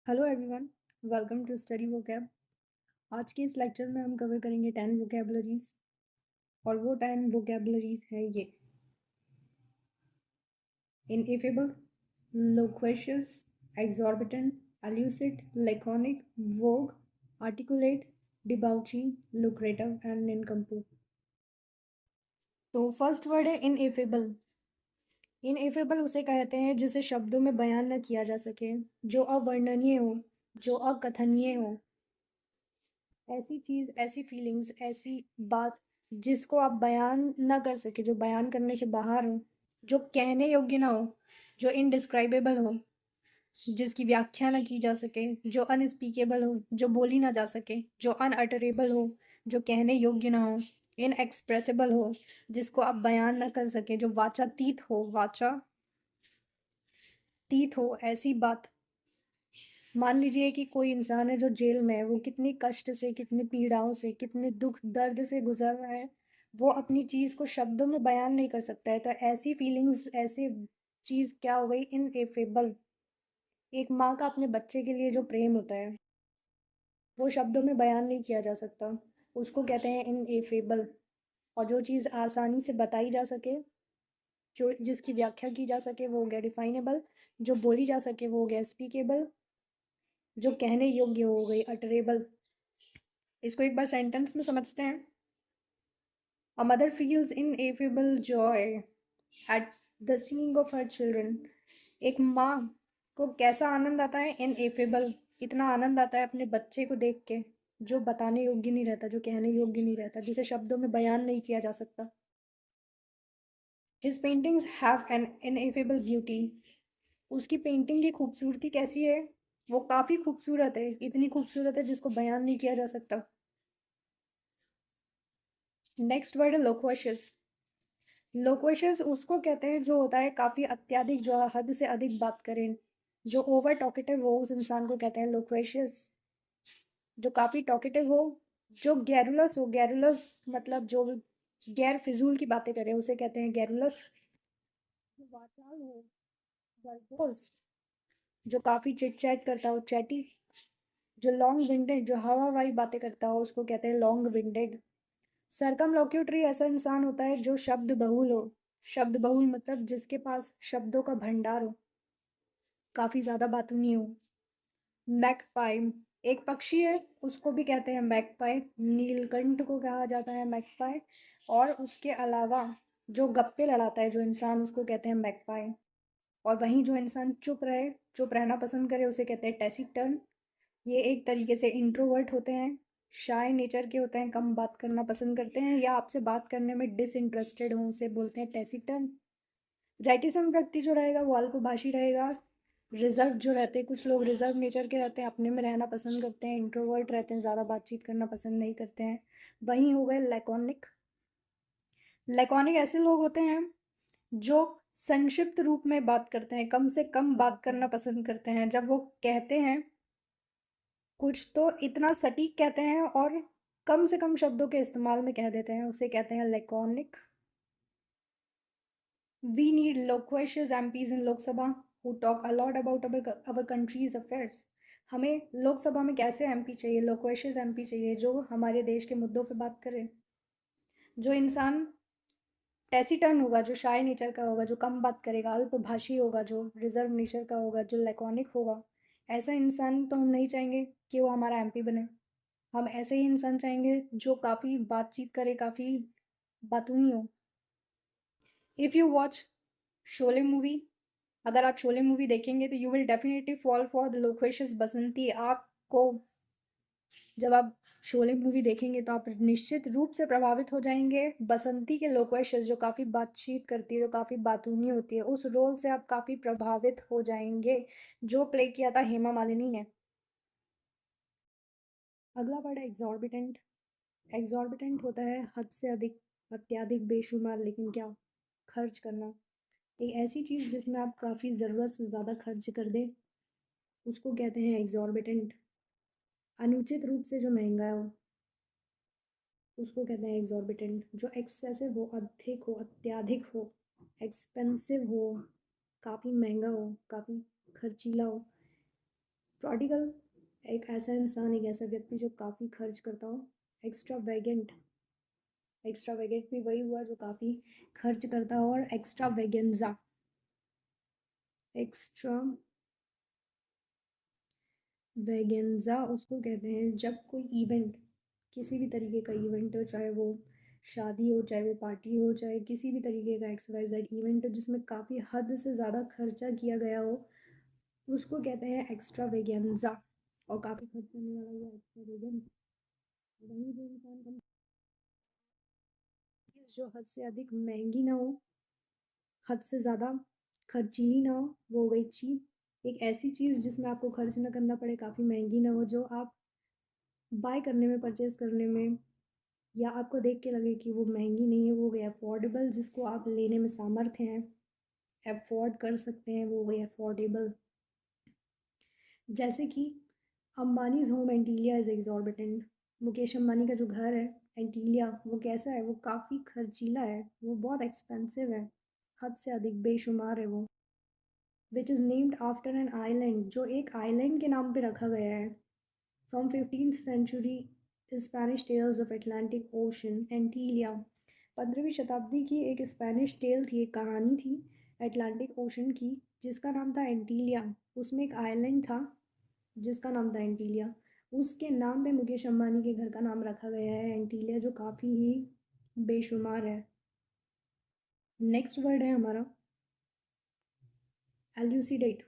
Hello everyone, welcome to study vocab. आज के इस लेक्चर में हम कवर करेंगे 10 वोकैबलरीज। और वो 10 वोकैबलरीज है ये: ineffable, loquacious, exorbitant, elucid, laconic, vogue, articulate, debauchee, lucrative and nincompoop. तो फर्स्ट वर्ड है इनएफेबल। इनएफेबल उसे कहते हैं जिसे शब्दों में बयान न किया जा सके, जो अवर्णनीय हो, जो अकथनीय हो। ऐसी चीज़, ऐसी फीलिंग्स, ऐसी बात जिसको आप बयान ना कर सके, जो बयान करने से बाहर हो, जो कहने योग्य ना हो, जो इनडिस्क्राइबेबल हो, जिसकी व्याख्या ना की जा सके, जो अनस्पीकेबल हो, जो बोली ना जा सके, जो अनअटरेबल हो, जो कहने योग्य ना हो, इनएक्सप्रेसिबल हो, जिसको आप बयान ना कर सके, जो वाचातीत हो, वाचातीत हो। ऐसी बात, मान लीजिए कि कोई इंसान है जो जेल में है, वो कितनी कष्ट से, कितनी पीड़ाओं से, कितने दुख दर्द से गुजर रहा है, वो अपनी चीज़ को शब्दों में बयान नहीं कर सकता है। तो ऐसी फीलिंग्स, ऐसी चीज़ क्या हो गई? इनएफेबल। एक माँ का अपने बच्चे के लिए जो प्रेम होता है, वो शब्दों में बयान नहीं किया जा सकता, उसको कहते हैं इनएफेबल। और जो चीज़ आसानी से बताई जा सके, जो जिसकी व्याख्या की जा सके, वो हो गया डिफाइनेबल। जो बोली जा सके वो हो गया स्पीकेबल। जो कहने योग्य हो गई अटरेबल। इसको एक बार सेंटेंस में समझते हैं। A mother feels ineffable Joy at the seeing of her children. एक माँ को कैसा आनंद आता है? इनएफेबल। इतना आनंद आता है अपने बच्चे को देख के, जो बताने योग्य नहीं रहता, जो कहने योग्य नहीं रहता, जिसे शब्दों में बयान नहीं किया जा सकता। His paintings have an ineffable beauty. उसकी पेंटिंग की खूबसूरती कैसी है? वो काफ़ी खूबसूरत है, इतनी खूबसूरत है जिसको बयान नहीं किया जा सकता। नेक्स्ट वर्ड है लोक्वेशियस। लोक्वेशियस उसको कहते हैं जो होता है काफ़ी अत्यधिक, जो हद से अधिक बात करें, जो ओवर टॉकेटिव हो, उस इंसान को कहते हैं लोक्वेशियस। जो काफ़ी टॉकेटिव हो, जो गैरुलस हो, गैरुलस मतलब जो गैर फिजूल की बातें करे, उसे कहते हैं गैरुलस। जो वाचाल हो, वर्बोस, जो काफ़ी चिट चैट करता हो, चैटी। जो लॉन्ग विंडेड, जो हवावाई बातें करता हो, उसको कहते हैं लॉन्ग विंडेड। सर्कमलोक्यूटरी ऐसा इंसान होता है जो शब्द बहुल हो। शब्द बहुल मतलब जिसके पास शब्दों का भंडार हो, काफ़ी ज़्यादा बातूनी हो। मैकपाई एक पक्षी है, उसको भी कहते हैं मैकपाई। नीलकंठ को कहा जाता है मैकपाई। और उसके अलावा जो गप्पे लड़ाता है जो इंसान, उसको कहते हैं मैकपाई। और वहीं जो इंसान चुप रहे, चुप रहना पसंद करे, उसे कहते हैं टैसिटर्न। ये एक तरीके से इंट्रोवर्ट होते हैं, शाय नेचर के होते हैं, कम बात करना पसंद करते हैं, या आपसे बात करने में डिसइंटरेस्टेड हों, उसे बोलते हैं टैसिटर्न। रेटिसम व्यक्ति जो रहेगा वो अल्पभाषी रहेगा। रिजर्व जो रहते हैं, कुछ लोग रिजर्व नेचर के रहते हैं, अपने में रहना पसंद करते हैं, इंट्रोवर्ट रहते हैं, ज़्यादा बातचीत करना पसंद नहीं करते हैं। वहीं हो गए लैकोनिक। लैकोनिक ऐसे लोग होते हैं जो संक्षिप्त रूप में बात करते हैं, कम से कम बात करना पसंद करते हैं। जब वो कहते हैं कुछ तो इतना सटीक कहते हैं और कम से कम शब्दों के इस्तेमाल में कह देते हैं, उसे कहते हैं laconic. We need loquacious MPs in Lok Sabha who talk a lot about our country's affairs. हमें लोकसभा में कैसे एमपी चाहिए? लोक्वेशियस एमपी चाहिए जो हमारे देश के मुद्दों पे बात करे। जो इंसान टैसिटर्न होगा, जो शाय नेचर का होगा, जो कम बात करेगा, अल्पभाषी होगा, जो रिजर्व नेचर का होगा, जो लैकोनिक होगा, ऐसा इंसान तो हम नहीं चाहेंगे कि वो हमारा एमपी बने। हम ऐसे ही इंसान चाहेंगे जो काफ़ी बातचीत करे, काफ़ी बातूनी हो। If you watch Sholay movie, अगर आप शोले मूवी देखेंगे तो you will definitely fall for the loquacious Basanti. आपको जब आप शोले मूवी देखेंगे तो आप निश्चित रूप से प्रभावित हो जाएंगे बसंती के लोक्वेशियस, जो काफ़ी बातचीत करती है, जो काफ़ी बातूनी होती है, उस रोल से आप काफ़ी प्रभावित हो जाएंगे, जो प्ले किया था हेमा मालिनी ने। अगला वर्ड है एग्जॉर्बिटेंट। एग्जॉर्बिटेंट होता है हद से अधिक, अत्यधिक, बेशुमार, लेकिन क्या, खर्च करना। एक ऐसी चीज़ जिसमें आप काफ़ी ज़रूरत से ज़्यादा खर्च कर दें, उसको कहते हैं एग्जॉर्बिटेंट। अनुचित रूप से जो महंगा हो, उसको कहते हैं एग्जॉर्बिटेंट। जो एक्सेसिव हो, अधिक हो, अत्यधिक हो, एक्सपेंसिव हो, काफ़ी महंगा हो, काफ़ी खर्चीला हो। प्रोडिगल एक ऐसा इंसान, एक ऐसा व्यक्ति जो काफ़ी खर्च करता हो। एक्स्ट्रावेगेंट, एक्स्ट्रावेगेंट भी वही हुआ जो काफ़ी खर्च करता हो। और एक्स्ट्रावेगेंजा, एक्स्ट्रा वेगेंजा उसको कहते हैं जब कोई इवेंट, किसी भी तरीके का इवेंट हो, चाहे वो शादी हो, चाहे वो पार्टी हो, चाहे किसी भी तरीके का एक्स वाई जेड इवेंट हो जिसमें काफ़ी हद से ज़्यादा खर्चा किया गया हो, उसको कहते हैं एक्स्ट्रा वेगेंजा। और काफ़ी खर्च करने वाला हुआ एक्स्ट्रा वेगेंस। वहीं जो इंसान कम, चीज़ जो हद से अधिक महंगी ना हो, हद से ज़्यादा खर्चीली ना हो, वो हो गई चीप। एक ऐसी चीज़ जिसमें आपको खर्च ना करना पड़े, काफ़ी महंगी ना हो, जो आप बाय करने में, परचेज़ करने में, या आपको देख के लगे कि वो महंगी नहीं है, वो हो गई अफोर्डेबल, जिसको आप लेने में सामर्थ्य हैं, अफोर्ड कर सकते हैं, वो हो गई अफोर्डेबल। जैसे कि Ambanis home Antilia is exorbitant. Mukesh Ambani का जो घर है एंटीलिया, वो कैसा है? वो काफ़ी खर्चीला है, वो बहुत एक्सपेंसिव है, हद से अधिक बेशुमार है वो। Which is named after an island, जो एक आइलैंड के नाम पे रखा गया है। From 15th century Spanish tales of Atlantic ocean Antillia. 15वीं शताब्दी की एक स्पेनिश टेल थी, एक कहानी थी अटलांटिक ओशन की, जिसका नाम था एंटीलिया। उसमें एक आइलैंड था जिसका नाम था एंटीलिया। उसके नाम पे मुकेश अंबानी के घर का नाम रखा गया है एंटीलिया, जो काफ़ी ही बेशुमार है। नेक्स्ट वर्ड है हमारा एल्यूसिडेट।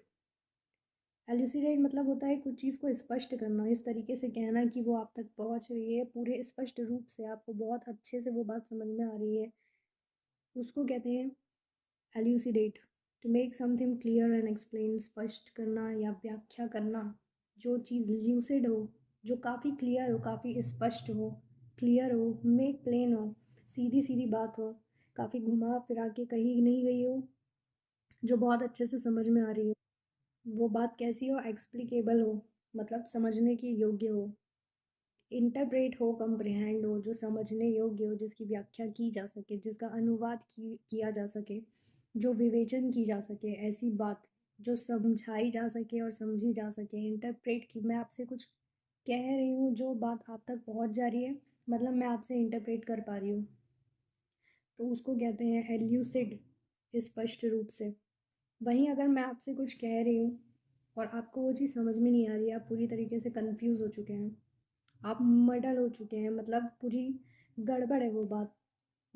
एल्यूसिडेट मतलब होता है कुछ चीज़ को स्पष्ट करना, इस तरीके से कहना कि वो आप तक पहुंच रही है पूरे स्पष्ट रूप से, आपको बहुत अच्छे से वो बात समझ में आ रही है, उसको कहते हैं elucidate. To make something clear and explain, स्पष्ट करना या व्याख्या करना। जो चीज़ ल्यूसिड हो, जो काफ़ी क्लियर हो, काफ़ी स्पष्ट हो, क्लियर हो, मेक प्लेन हो, सीधी सीधी बात हो, काफ़ी घुमा फिरा के कहीं नहीं गई हो, जो बहुत अच्छे से समझ में आ रही हो। वो बात कैसी हो? एक्सप्लिकेबल हो, मतलब समझने के योग्य हो। इंटरप्रेट हो, कंप्रिहेंड हो, जो समझने योग्य हो, जिसकी व्याख्या की जा सके, जिसका अनुवाद किया जा सके, जो विवेचन की जा सके, ऐसी बात जो समझाई जा सके और समझी जा सके। इंटरप्रेट की, मैं आपसे कुछ कह रही हूँ, जो बात आप तक पहुँच जा रही है, मतलब मैं आपसे इंटरप्रेट कर पा रही हूँ, तो उसको कहते हैं एल्यूसिड, स्पष्ट रूप से। वहीं अगर मैं आपसे कुछ कह रही हूँ और आपको वो चीज़ समझ में नहीं आ रही है, आप पूरी तरीके से कंफ्यूज हो चुके हैं, आप मडल हो चुके हैं, मतलब पूरी गड़बड़ है वो बात।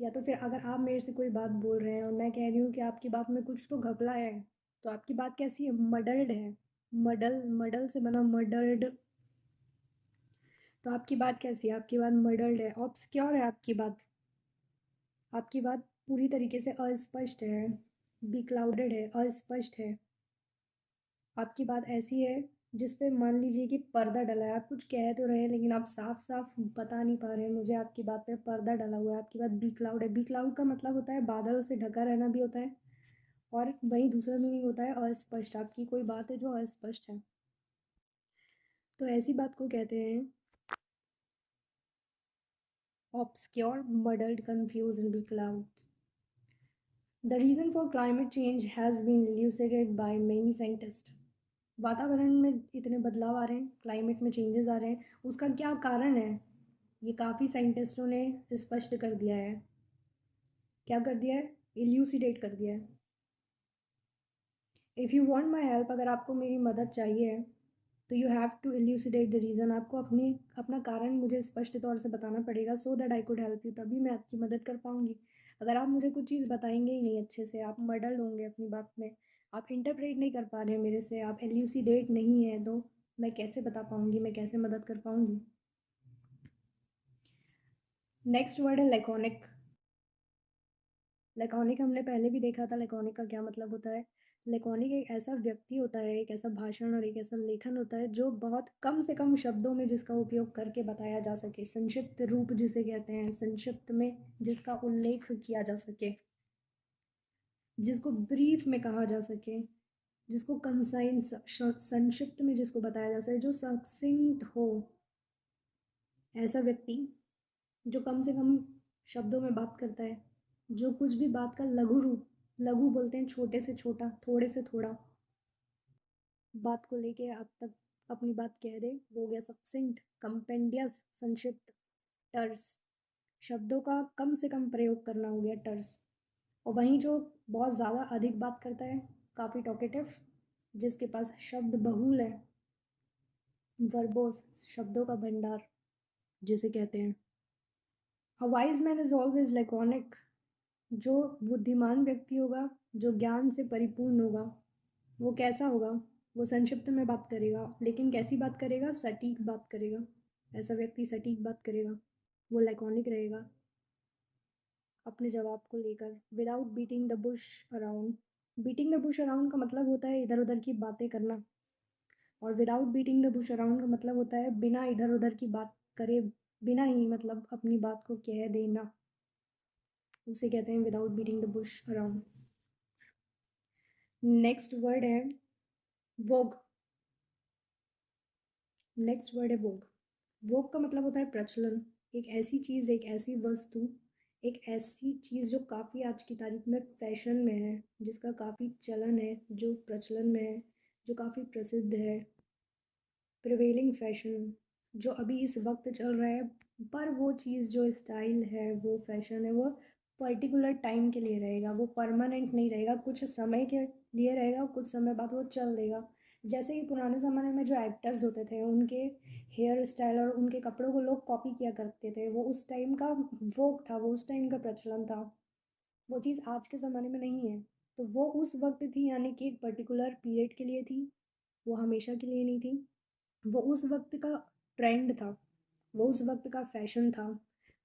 या तो फिर अगर आप मेरे से कोई बात बोल रहे हैं और मैं कह रही हूँ कि आपकी बात में कुछ तो घपला है, तो आपकी बात कैसी है? मडल्ड है। मडल, मडल से बना मडल्ड। तो आपकी बात कैसी है? आपकी बात मडल्ड है, ऑब्सक्योर है आपकी बात। आपकी बात पूरी तरीके से अस्पष्ट है, बी क्लाउडेड है, अस्पष्ट है। आपकी बात ऐसी है जिस पे मान लीजिए कि पर्दा डला है, आप कुछ कह तो रहे हैं लेकिन आप साफ साफ बता नहीं पा रहे हैं मुझे, आपकी बात पे पर्दा डला हुआ है, आपकी बात बी क्लाउड है। बी क्लाउड का मतलब होता है बादलों से ढका रहना भी होता है, और वहीं दूसरा मीनिंग होता है अस्पष्ट, आपकी कोई बात है जो अस्पष्ट है। तो ऐसी बात को कहते हैं obscure, muddled, confuse and becloud. The reason for climate change has been elucidated by many scientist. वातावरण में इतने बदलाव आ रहे हैं, क्लाइमेट में चेंजेस आ रहे हैं, उसका क्या कारण है? ये काफ़ी साइंटिस्टों ने स्पष्ट कर दिया है। क्या कर दिया है? इल्यूसिडेट कर दिया है। If you want my help, अगर आपको मेरी मदद चाहिए, तो you have to elucidate the reason, आपको अपना कारण मुझे स्पष्ट तौर से बताना पड़ेगा, so that I could help you, तभी मैं आपकी मदद कर पाऊँगी। अगर आप मुझे कुछ चीज़ बताएंगे ही नहीं अच्छे से, आप मडल होंगे अपनी बात में, आप इंटरप्रेट नहीं कर पा रहे हैं मेरे से, आप एल्यूसिडेट नहीं है, तो मैं कैसे बता पाऊँगी, मैं कैसे मदद कर पाऊँगी? नेक्स्ट वर्ड है लैकोनिक। लैकोनिक हमने पहले भी देखा था, लैकोनिक का क्या मतलब होता है। लैकोनिक एक ऐसा व्यक्ति होता है, एक ऐसा भाषण और एक ऐसा लेखन होता है जो बहुत कम से कम शब्दों में जिसका उपयोग करके बताया जा सके, संक्षिप्त रूप जिसे कहते हैं, संक्षिप्त में जिसका उल्लेख किया जा सके, जिसको ब्रीफ में कहा जा सके, जिसको कंसाइंस, संक्षिप्त में जिसको बताया जा सके, जो सक्सिंक्ट हो। ऐसा व्यक्ति जो कम से कम शब्दों में बात करता है, जो कुछ भी बात का लघु रूप, लघु बोलते हैं छोटे से छोटा, थोड़े से थोड़ा, बात को लेके आप तक अपनी बात कह दे, वो हो गया सक्सेंट, कंपेंडियस, संक्षिप्त, टर्स। शब्दों का कम से कम प्रयोग करना हो गया टर्स। और वहीं जो बहुत ज़्यादा अधिक बात करता है, काफ़ी टॉकेटिव, जिसके पास शब्द बहुल है, वर्बोस, शब्दों का भंडार जिसे कहते हैं। A wise man is always laconic, जो बुद्धिमान व्यक्ति होगा, जो ज्ञान से परिपूर्ण होगा, वो कैसा होगा? वो संक्षिप्त में बात करेगा, लेकिन कैसी बात करेगा? सटीक बात करेगा। ऐसा व्यक्ति सटीक बात करेगा, वो लैकोनिक रहेगा अपने जवाब को लेकर। Without beating the Bush around, beating the Bush around का मतलब होता है इधर उधर की बातें करना, और without beating the Bush around का मतलब होता है बिना इधर उधर की बात करे, बिना ही मतलब अपनी बात को कह देना, उसे कहते हैं without beating the Bush around. Next word है वोग। नेक्स्ट वर्ड है वोग। वोग का मतलब होता है प्रचलन। एक ऐसी चीज़, एक ऐसी वस्तु, एक ऐसी चीज़ जो काफ़ी आज की तारीख में फैशन में है, जिसका काफ़ी चलन है, जो प्रचलन में है, जो काफ़ी प्रसिद्ध है, प्रिवेलिंग फैशन, जो अभी इस वक्त चल रहा है। पर वो चीज़, जो स्टाइल है, वो फैशन है, वो पर्टिकुलर टाइम के लिए रहेगा, वो परमानेंट नहीं रहेगा, कुछ समय के लिए रहेगा, कुछ समय बाद वो चल देगा। जैसे कि पुराने ज़माने में जो एक्टर्स होते थे, उनके हेयर स्टाइल और उनके कपड़ों को लोग कॉपी किया करते थे, वो उस टाइम का वोग था, वो उस टाइम का प्रचलन था। वो चीज़ आज के ज़माने में नहीं है। तो वो उस वक्त थी, यानी कि एक पर्टिकुलर पीरियड के लिए थी, वो हमेशा के लिए नहीं थी। वो उस वक्त का ट्रेंड था, वो उस वक्त का फैशन था,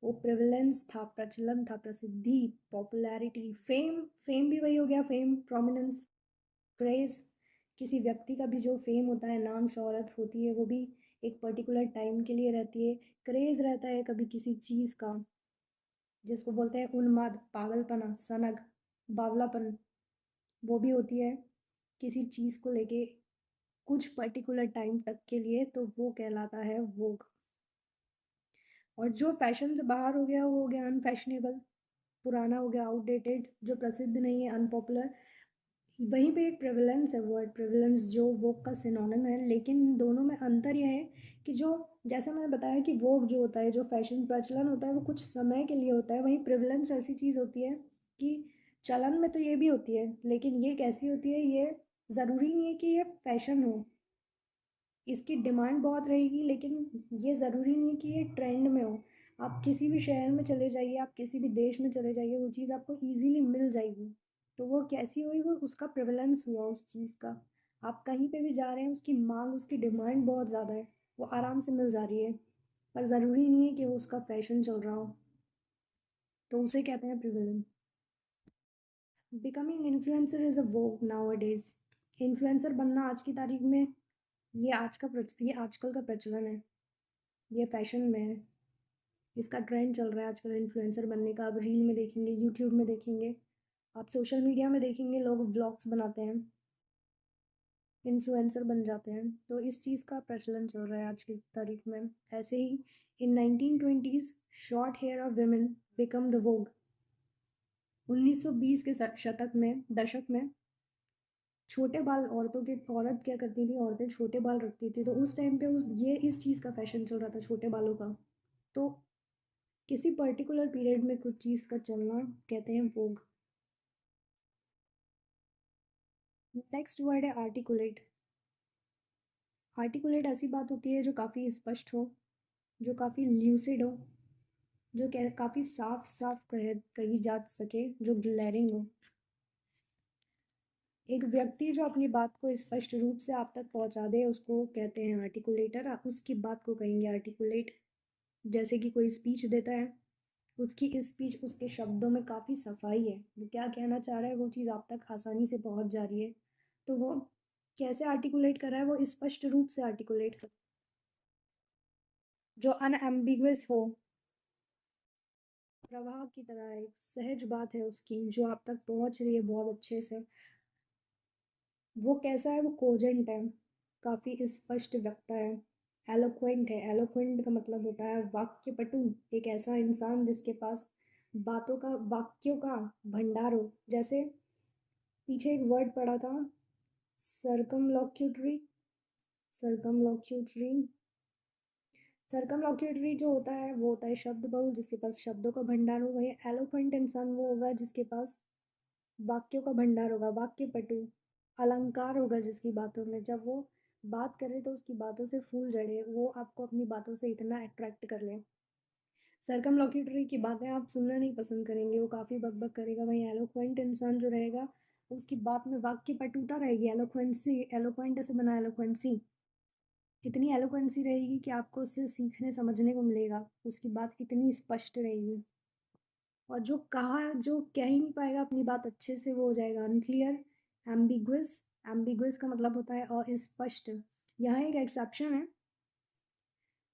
वो प्रिविलेंस था, प्रचलन था, प्रसिद्धि, पॉपुलैरिटी, फेम। फेम भी वही हो गया, फेम, प्रोमिनेंस, क्रेज़। किसी व्यक्ति का भी जो फेम होता है, नाम शोहरत होती है, वो भी एक पर्टिकुलर टाइम के लिए रहती है। क्रेज़ रहता है कभी किसी चीज़ का, जिसको बोलते हैं उन्माद, पागलपना, सनग, बावलापन, वो भी होती है किसी चीज़ को लेके कुछ पर्टिकुलर टाइम तक के लिए, तो वो कहलाता है वोग। और जो फैशन से बाहर हो गया, वो हो गया अनफैशनेबल, पुराना हो गया, आउटडेटेड, जो प्रसिद्ध नहीं है, अनपॉपुलर। वहीं पे एक प्रेवलेंस है, वर्ड प्रेवलेंस, जो वोग का सिनोनिम है, लेकिन दोनों में अंतर यह है कि जो, जैसे मैंने बताया कि वोग जो होता है, जो फैशन प्रचलन होता है, वो कुछ समय के लिए होता है। वहीं प्रेवलेंस ऐसी चीज़ होती है कि चलन में तो ये भी होती है, लेकिन ये कैसी होती है, ये ज़रूरी नहीं है कि ये फैशन हो। इसकी डिमांड बहुत रहेगी, लेकिन ये ज़रूरी नहीं कि ये ट्रेंड में हो। आप किसी भी शहर में चले जाइए, आप किसी भी देश में चले जाइए, वो चीज़ आपको ईज़िली मिल जाएगी। तो वो कैसी हुई, वो उसका प्रेवलेंस हुआ उस चीज़ का। आप कहीं पे भी जा रहे हैं, उसकी माँग, उसकी डिमांड बहुत ज़्यादा है, वो आराम से मिल जा रही है। पर ज़रूरी नहीं है कि वो उसका फ़ैशन चल रहा हो, तो उसे कहते हैं prevalence. Becoming influencer is a Vogue now a days. Influencer बनना आज की तारीख में, ये आजकल का प्रचलन है, ये फैशन में है, इसका ट्रेंड चल रहा है आजकल इन्फ्लुएंसर बनने का। आप रील में देखेंगे, यूट्यूब में देखेंगे, आप सोशल मीडिया में देखेंगे, लोग व्लॉग्स बनाते हैं, इन्फ्लुएंसर बन जाते हैं। तो इस चीज़ का प्रचलन चल रहा है आज की तारीख में। ऐसे ही in 1920s short hair of women become the vogue. 1920 के शतक में, दशक में, छोटे बाल औरतों के, औरत क्या करती थी, औरतें छोटे बाल रखती थी, तो उस टाइम पे ये इस चीज़ का फैशन चल रहा था, छोटे बालों का। तो किसी पर्टिकुलर पीरियड में कुछ चीज़ का चलना कहते हैं वोग। नेक्स्ट वर्ड है आर्टिकुलेट। आर्टिकुलेट ऐसी बात होती है जो काफ़ी स्पष्ट हो, जो काफ़ी ल्यूसिड हो, जो काफ़ी साफ साफ कही जा सके, जो ग्लैरिंग हो। एक व्यक्ति जो अपनी बात को स्पष्ट रूप से आप तक पहुंचा दे, उसको कहते हैं आर्टिकुलेटर। आप उसकी बात को कहेंगे आर्टिकुलेट। जैसे कि कोई स्पीच देता है, उसकी स्पीच, उसके शब्दों में काफ़ी सफाई है, वो क्या कहना चाह रहा है, वो चीज़ आप तक आसानी से पहुंच जा रही है। तो वो कैसे आर्टिकुलेट कर रहा है, वो स्पष्ट रूप से आर्टिकुलेट कर, जो अनएम्बिगुअस हो, प्रवाह की तरह एक सहज बात है उसकी, जो आप तक पहुंच रही है बहुत अच्छे से। वो कैसा है, वो कोजेंट है, काफ़ी स्पष्ट वक्ता है, एलोक्वेंट है। एलोक्वेंट का मतलब होता है वाक्य पटु, एक ऐसा इंसान जिसके पास बातों का, वाक्यों का भंडार हो। जैसे पीछे एक वर्ड पढ़ा था, सर्कमलोक्यूटरी, सर्कमलोक्यूटरी, सर्कमलोक्यूटरी जो होता है वो होता है शब्द बहुल, जिसके पास शब्दों का भंडार हो। वही एलोक्वेंट इंसान वो होगा जिसके पास वाक्यों का भंडार होगा, वाक्य पटु, अलंकार होगा जिसकी बातों में, जब वो बात करे तो उसकी बातों से फूल जड़े, वो आपको अपनी बातों से इतना अट्रैक्ट कर ले। सर्कमलोक्यूटरी की बातें आप सुनना नहीं पसंद करेंगे, वो काफ़ी बकबक करेगा। वहीं एलोक्वेंट इंसान जो रहेगा उसकी बात में वाक्य पटुता रहेगी, एलोक्वेंसी, एलोक्वेंट से बना एलोक्वेंसी, इतनी एलोक्वेंसी रहेगी कि आपको उससे सीखने समझने को मिलेगा, उसकी बात इतनी स्पष्ट रहेगी। और जो कह ही नहीं पाएगा अपनी बात अच्छे से वो हो जाएगा अनक्लियर, एम्बिगुअस। एम्बिगुअस का मतलब होता है अस्पष्ट। यहाँ एक एक्सेप्शन है,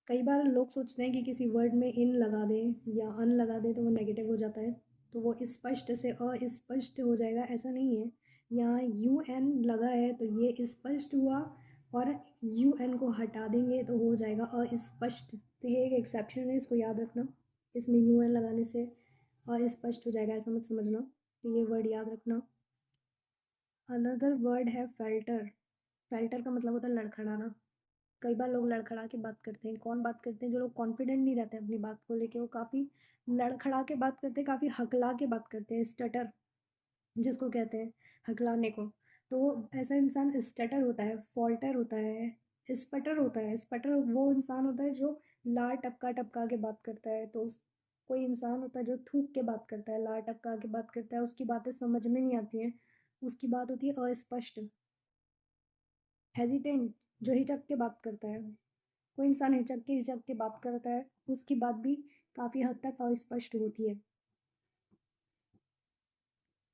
कई बार लोग सोचते हैं कि किसी वर्ड में इन लगा दें या अन लगा दें तो वो नेगेटिव हो जाता है, तो वो स्पष्ट से अस्पष्ट हो जाएगा, ऐसा नहीं है। यहाँ यू एन लगा है तो ये स्पष्ट हुआ, और यू एन को हटा देंगे तो हो जाएगा अस्पष्ट। तो ये एक एक्सेप्शन है, इसको याद रखना। इसमें यू एन लगाने से अस्पष्ट हो जाएगा, ऐसा मत समझना, तो ये वर्ड याद रखना। अनदर वर्ड है फेल्टर। फेल्टर का मतलब होता है लड़खड़ाना। कई बार लोग लड़खड़ा के बात करते हैं। कौन बात करते हैं? जो लोग कॉन्फिडेंट नहीं रहते अपनी बात को लेके, वो काफ़ी लड़खड़ा के बात करते हैं, काफ़ी हकला के बात करते हैं, स्टटर जिसको कहते हैं, हकलाने को। तो ऐसा इंसान स्टटर होता है, फॉल्टर होता है, स्पटर होता है। स्पटर वो इंसान होता है जो लार टपका टपका के बात करता है। तो कोई इंसान होता है जो थूक के बात करता है, लार टपका के बात करता है, उसकी बातें समझ में नहीं आती हैं, उसकी बात होती है अस्पष्ट। हेजिटेंट, जो हिचक के बात करता है, कोई इंसान हिचक के बात करता है, उसकी बात भी काफ़ी हद तक अस्पष्ट होती है।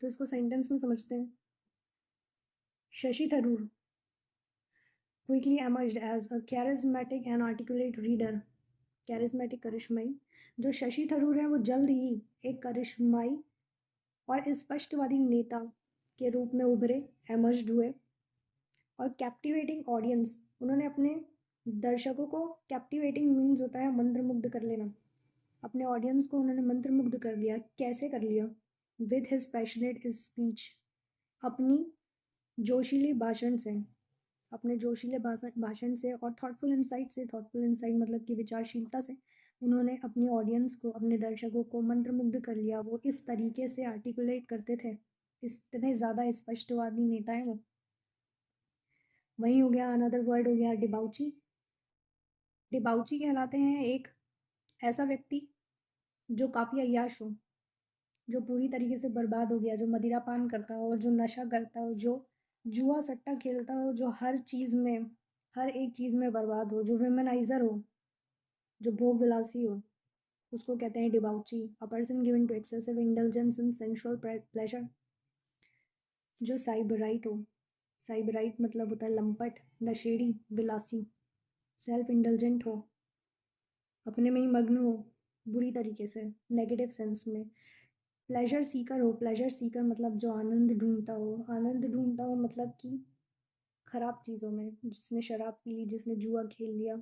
तो इसको सेंटेंस में समझते हैं। Shashi Tharoor quickly emerged as a charismatic and articulate reader। Charismatic, करिश्माई। जो शशि थरूर है वो जल्द ही एक करिश्माई और स्पष्टवादी नेता के रूप में उभरे, एमर्ज्ड हुए। और कैप्टिवेटिंग ऑडियंस, उन्होंने अपने दर्शकों को, कैप्टिवेटिंग मीन्स होता है मंत्रमुग्ध कर लेना, अपने ऑडियंस को उन्होंने मंत्रमुग्ध कर लिया। कैसे कर लिया? विद हिज पैशनेट स्पीच, अपनी जोशीले भाषण से, अपने जोशीले भाषण से और थॉटफुल इंसाइट से। थॉटफुल इंसाइट मतलब कि विचारशीलता से उन्होंने अपनी ऑडियंस को, अपने दर्शकों को मंत्रमुग्ध कर लिया। वो इस तरीके से आर्टिकुलेट करते थे, इतने ज़्यादा स्पष्टवादी नेता हैं वो। वहीं हो गया अनदर वर्ड हो गया डिबाउची। डिबाउची कहलाते हैं एक ऐसा व्यक्ति जो काफ़ी अय्याश हो, जो पूरी तरीके से बर्बाद हो गया, जो मदिरा पान करता हो, जो नशा करता हो, जो जुआ सट्टा खेलता हो, जो हर चीज़ में, हर एक चीज़ में बर्बाद हो, जो विमेनाइजर हो, जो भोग विलासी हो, उसको कहते हैं debauchee. A person given to excessive indulgence in sensual pleasure. जो साइबराइट हो, साइबराइट मतलब होता है लंपट, नशेड़ी, विलासी। सेल्फ इंडल्जेंट हो, अपने में ही मग्न हो, बुरी तरीके से, नेगेटिव सेंस में। प्लेजर सीकर हो, प्लेजर सीकर मतलब जो आनंद ढूंढता हो, आनंद ढूंढता हो मतलब कि खराब चीज़ों में, जिसने शराब पी ली, जिसने जुआ खेल लिया,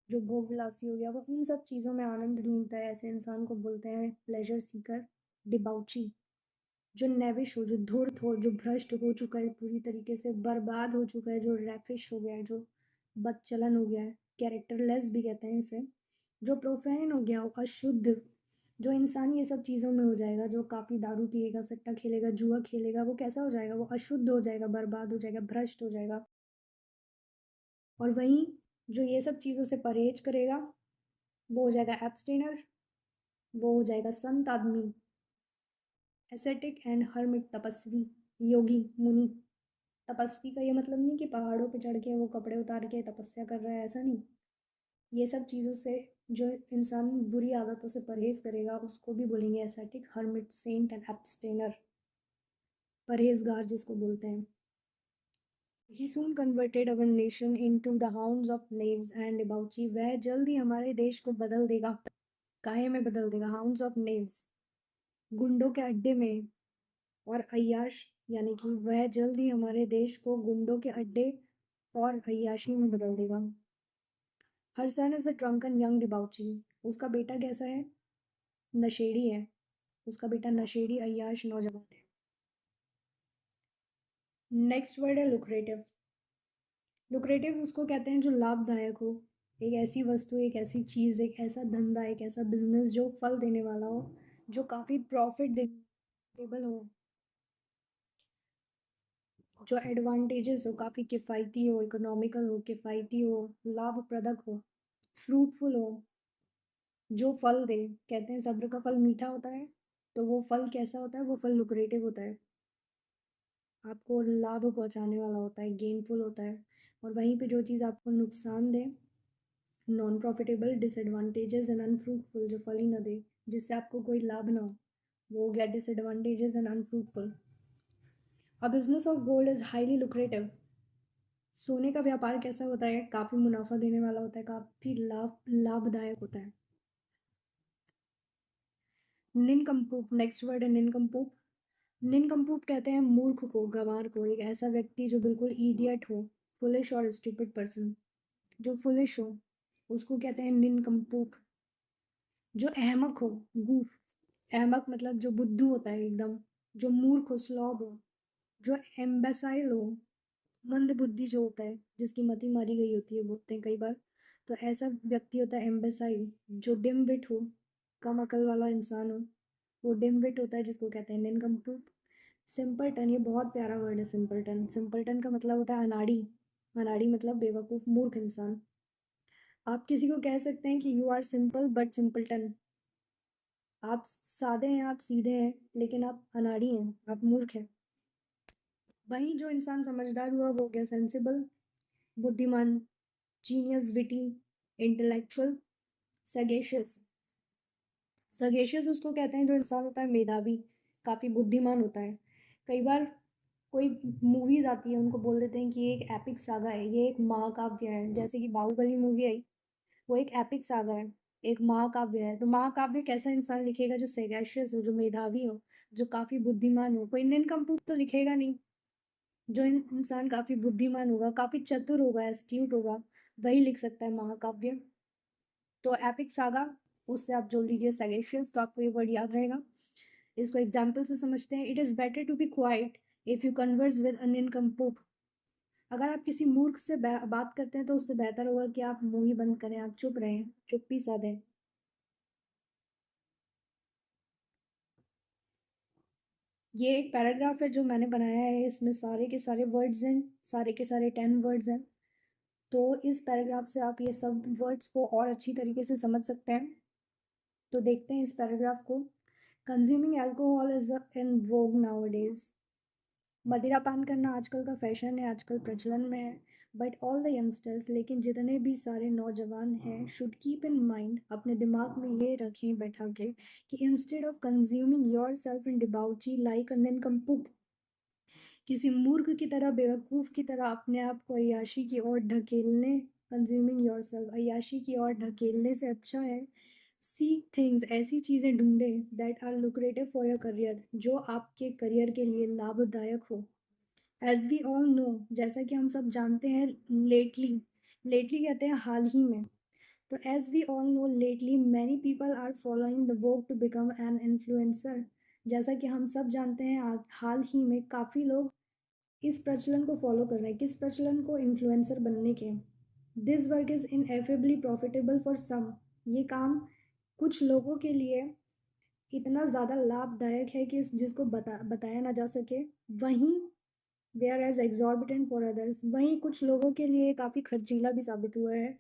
जो भोग विलासी हो गया, वो उन सब चीज़ों में आनंद ढूंढता है, ऐसे इंसान को बोलते हैं प्लेजर सीकर, डिबाउची। जो नेविश हो, जो धूर्त हो, जो भ्रष्ट हो चुका है, पूरी तरीके से बर्बाद हो चुका है, जो रैफिश हो गया है, जो बदचलन हो गया है, कैरेक्टरलेस भी कहते हैं इसे। जो प्रोफेन हो गया हो, अशुद्ध, जो इंसान ये सब चीज़ों में हो जाएगा, जो काफ़ी दारू पिएगा, सट्टा खेलेगा, जुआ खेलेगा, वो कैसा हो जाएगा? वो अशुद्ध हो जाएगा, बर्बाद हो जाएगा, भ्रष्ट हो जाएगा। और वहीं जो ये सब चीज़ों से परहेज करेगा वो हो जाएगा एब्स्टेनर, वो हो जाएगा संत आदमी, एसेटिक एंड हर्मिट, तपस्वी, योगी, मुनि। तपस्वी का ये मतलब नहीं कि पहाड़ों पे चढ़ के वो कपड़े उतार के तपस्या कर रहा है, ऐसा नहीं। ये सब चीज़ों से जो इंसान बुरी आदतों से परहेज करेगा उसको भी बोलेंगे एसेटिक, हर्मिट, सेंट एंड एब्स्टेनर, परहेजगार जिसको बोलते हैं। He soon converted our nation into the hounds of knaves and debauchee। वह जल्द ही हमारे देश को बदल देगा। काहे में बदल देगा? हाउंड्स ऑफ नेव्स, गुंडों के अड्डे में। और अय्याश यानी कि वह जल्द ही हमारे देश को गुंडों के अड्डे और अय्याशी में बदल देगा। हर सन इज अ ड्रंकन यंग डिबाउची। उसका बेटा कैसा है? नशेड़ी है। उसका बेटा नशेड़ी अय्याश नौजवान है। नेक्स्ट वर्ड है लुक्रेटिव। लुक्रेटिव उसको कहते हैं जो लाभदायक हो, एक ऐसी वस्तु, एक ऐसी चीज़, एक ऐसा धंधा, एक ऐसा बिजनेस जो फल देने वाला हो, जो काफ़ी प्रॉफिट देनेबल हो, जो एडवांटेजेस हो, काफ़ी किफ़ायती हो, इकोनॉमिकल हो, किफ़ायती हो, लाभप्रदक हो, फ्रूटफुल हो, जो फल दे। कहते हैं सब्र का फल मीठा होता है, तो वो फल कैसा होता है? वो फल लुक्रेटिव होता है, आपको लाभ पहुंचाने वाला होता है, गेनफुल होता है। और वहीं पे जो चीज़ आपको नुकसान दे, non profitable, disadvantages and unfruitful, जो फल ही ना दे, जिससे आपको कोई लाभ ना हो, वो हो गया disadvantages and unfruitful. A business of gold is highly lucrative. सोने का व्यापार कैसा होता है? काफ़ी मुनाफा देने वाला होता है, काफ़ी लाभदायक होता है। निनकम्पूप, नेक्स्ट वर्ड है निनकम्पूप। निनकम्पूप कहते हैं मूर्ख को, गंवार को, एक ऐसा व्यक्ति जो बिल्कुल इडियट हो, फुलिश और स्टूपिड पर्सन। जो फुलिश हो उसको कहते हैं निनकम्पूप। जो अहमक हो, गूफ, अहमक मतलब जो बुद्धू होता है एकदम, जो मूर्ख हो, स्लॉब हो। जो एम्बेसाइल हो, मंद बुद्धि जो होता है, जिसकी मति मारी गई होती है, बोलते हैं कई बार, तो ऐसा व्यक्ति होता है एम्बेसाइल। जो डिम विट हो, कम अकल वाला इंसान हो, वो डिम विट होता है, जिसको कहते हैं निनकम्पूप। सिंपलटन, ये बहुत प्यारा वर्ड है सिंपलटन। सिंपलटन का मतलब होता है अनाड़ी। अनाड़ी मतलब बेवकूफ़, मूर्ख इंसान। आप किसी को कह सकते हैं कि you are simple but simpleton. आप सादे हैं, आप सीधे हैं, लेकिन आप अनाड़ी हैं, आप मूर्ख हैं। वहीं जो इंसान समझदार हुआ वो हो गया सेंसिबल, बुद्धिमान, genius, witty, intellectual, sagacious. Sagacious उसको कहते हैं जो इंसान होता है मेधावी, काफ़ी बुद्धिमान होता है। कई बार कोई मूवीज़ आती है, उनको बोल देते हैं कि ये एक एपिक सागा है, ये एक महाकाव्य है। जैसे कि बाहुबली मूवी आई, वो एक एपिक सागा है, एक महाकाव्य है। तो महाकाव्य कैसा इंसान लिखेगा? जो सैगेशियस हो, जो मेधावी हो, जो काफ़ी बुद्धिमान हो। कोई निनकम्पूप तो लिखेगा नहीं। जो इंसान काफ़ी बुद्धिमान होगा, काफ़ी चतुर होगा, एस्ट्यूट होगा, वही लिख सकता है महाकाव्य। तो एपिक सागा, उससे आप जोड़ लीजिए सैगेशियस, तो आपको ये वर्ड याद रहेगा। इसको एग्जाम्पल से समझते हैं। It is better to be quiet if you converse with a nincompoop. अगर आप किसी मूर्ख से बात करते हैं तो उससे बेहतर होगा कि आप मुंह ही बंद करें, आप चुप रहें, चुप्पी साधें। ये एक पैराग्राफ है जो मैंने बनाया है, इसमें सारे के सारे वर्ड्स हैं, सारे के सारे 10 वर्ड्स हैं। तो इस पैराग्राफ से आप ये सब वर्ड्स को और अच्छी तरीके से समझ सकते हैं। तो देखते हैं इस पैराग्राफ को। Consuming alcohol is in Vogue now days. मदिरा पान करना आजकल का फैशन है, आजकल प्रचलन में है। बट ऑल द यंगस्टर्स, लेकिन जितने भी सारे नौजवान हैं, शुड कीप इन माइंड, अपने दिमाग में ये रखें बैठा के, कि instead of consuming yourself in debauchee like a nincompoop, किसी मूर्ख की तरह, बेवकूफ़ की तरह अपने आप को अय्याशी की ओर ढकेलने, कंज्यूमिंग योर सेल्फ, अय्याशी की ओर ढकेलने से अच्छा है सीक थिंग्स, ऐसी चीज़ें ढूंढे, that are lucrative for your career, जो आपके करियर के लिए लाभदायक हो। एज वी ऑल नो, जैसा कि हम सब जानते हैं, लेटली, लेटली कहते हैं हाल ही में। तो as we all know, lately many people are following the work to become an influencer. जैसा कि हम सब जानते हैं, हाल ही में काफ़ी लोग इस प्रचलन को फॉलो कर रहे हैं। किस प्रचलन को? इन्फ्लुएंसर बनने के। This work is ineffably profitable for some. ये काम कुछ लोगों के लिए इतना ज़्यादा लाभदायक है कि जिसको बताया ना जा सके। वहीं whereas exorbitant for others, वहीं कुछ लोगों के लिए काफ़ी खर्चीला भी साबित हुआ है।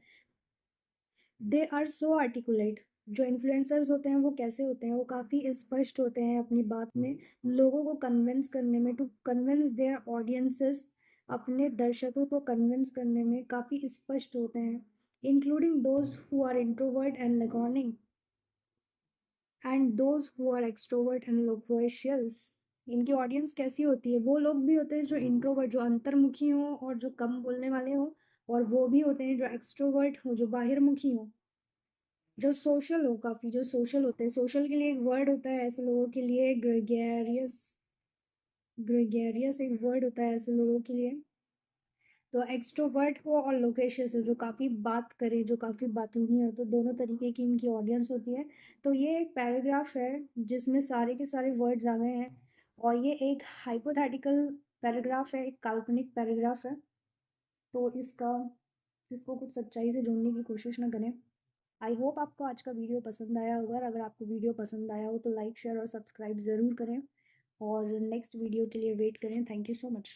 They are so articulate. जो इन्फ्लुएंसर्स होते हैं वो कैसे होते हैं? वो काफ़ी स्पष्ट होते हैं अपनी बात में, लोगों को कन्विंस करने में, टू कन्विंस देयर ऑडियंसेस, अपने दर्शकों को कन्विंस करने में काफ़ी स्पष्ट होते हैं। Including those who are introvert and laconic, and those who are extrovert and loquacious. इनकी ऑडियंस कैसी होती है? वो लोग भी होते हैं जो इंट्रोवर्ट, जो अंतर्मुखी हों और जो कम बोलने वाले हों, और वो भी होते हैं जो एक्सट्रोवर्ट हों, जो बाहिरमुखी हों, जो सोशल हो, काफ़ी जो सोशल होते हैं। सोशल के लिए एक वर्ड होता है ऐसे लोगों के लिए, ग्रेगेरियस। ग्रेगेरियस एक वर्ड होता है ऐसे लोगों के लिए। तो एक्सट्रोवर्ट हो और लोकेशियस हो, जो काफ़ी बात करे, जो काफ़ी बातूनी हो, तो दोनों तरीके की इनकी ऑडियंस होती है। तो ये एक पैराग्राफ है जिसमें सारे के सारे वर्ड्स आ गए हैं, और ये एक हाइपोथेटिकल पैराग्राफ है, एक काल्पनिक पैराग्राफ है, तो इसको कुछ सच्चाई से जोड़ने की कोशिश ना करें। आई होप आपको आज का वीडियो पसंद आया होगा। अगर आपको वीडियो पसंद आया हो तो लाइक, शेयर और सब्सक्राइब ज़रूर करें और नेक्स्ट वीडियो के लिए वेट करें। Thank you so much.